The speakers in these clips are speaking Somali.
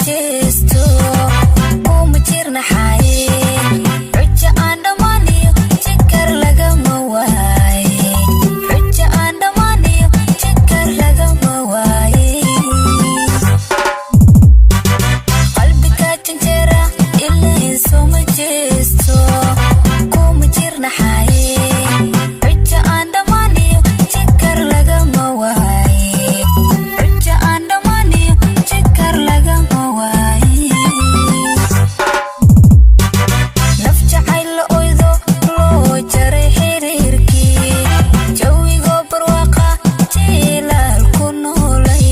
jeesto kuma jirna xaye raja aan dhamaaniyo jikar lagama waaye raja aan dhamaaniyo jikar lagama waaye qalbiga janjeera ilaa soma jeesto kuma jirna xaye raja aan dhamaaniyo jikar lagama waaye raja aan dhamaaniyo jikar lagama waaye naf jacayl la oydo loo jaray xiriirkii jawigoo barwaaqa jilaal ku noolay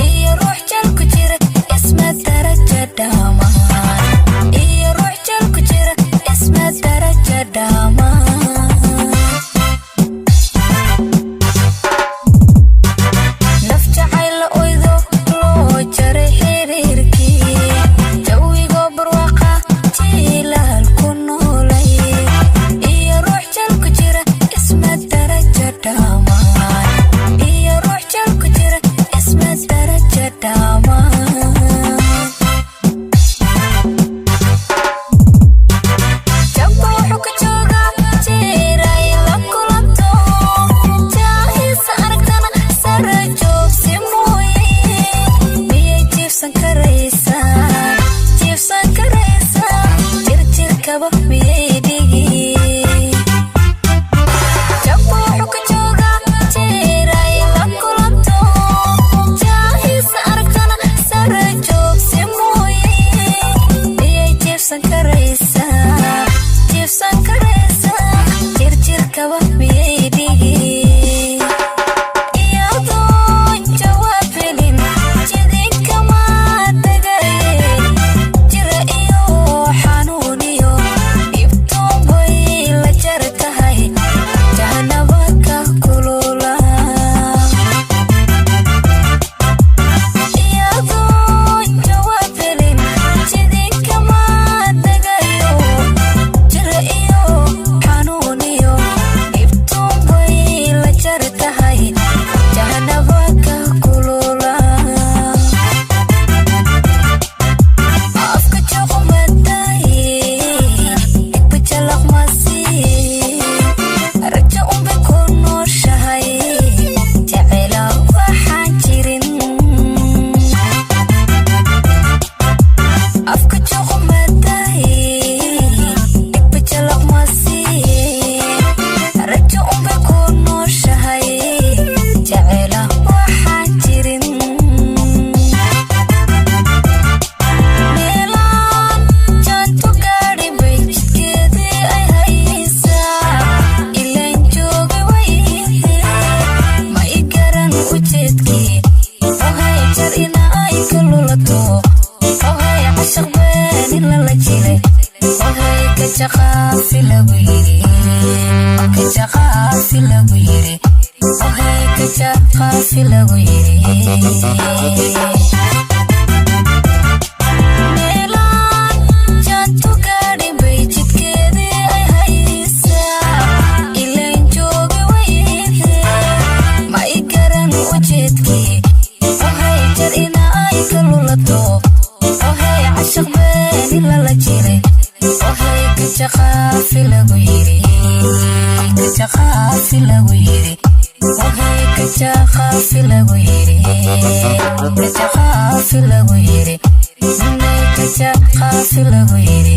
iyo ruux jal ku jira isma daraja dhamaan iyo ruux jal ku jira isma daraja dhamaan naf jacayl la oydo loo jaray xiriirkii jawigoo barwaaqa jilaal ku noolay iyo ruux jal ku jira isma daraja dhamaan iyo ruux jal ku jira isma daraja dhamaan jabba wuxuu ka joogaa jiray la kulanto jaahisa aragtana sara joogsi mooye miyay jiifsan karaysaa jirjirkaba miyay dhigi jabba wuxuu ka joogaa jiray la kulanto jaahisa aragtana sara joogsi mooye miyay jiifsan karaysaa jirjirkaba miyay dhigi iyadoo jawaab helin jidinkamaa tagaye jira iyo xanuuniyo dhibtoon bay la jar tahay jahanaba ka kulula iyadoo jawaab helin jidinkamaa tagayo jira iyo xanuuniyo dhibtoon bay la jar tahay jahanaba ka kulula afka joqmadaye dhigba jalaq masiin raja unbay ku nooshahay jecela waxaan jirin afka joqmadaye dhigba jalaq masiin raja unbay ku nooshahay jecela waxaan jirin meelaan jaantu gaadhi bay jidkeedii ay haysaa ilaan jooga wayhe ma i garan ujeedkii ohay jar ina ay ka lulato ohay cashaq been in lala jilay ohay ka jaqaafi lagu yiri ka jaqaafi lagu yiri ohay ka jaqaafi lagu yiri meelaan jaantu gaadhi bay jidkeedii ay haysaa ilaan jooga wayhe ma i garan ujeedkii ohay jar ina ay ka lulato ohay cashaq been in lala jilay ohay ka jaqaafi lagu yiri ka jaqaafi lagu yiri ohay ka jaqaafi lagu yiri ka jaqaafi lagu yiri ka jaqaafi lagu yiri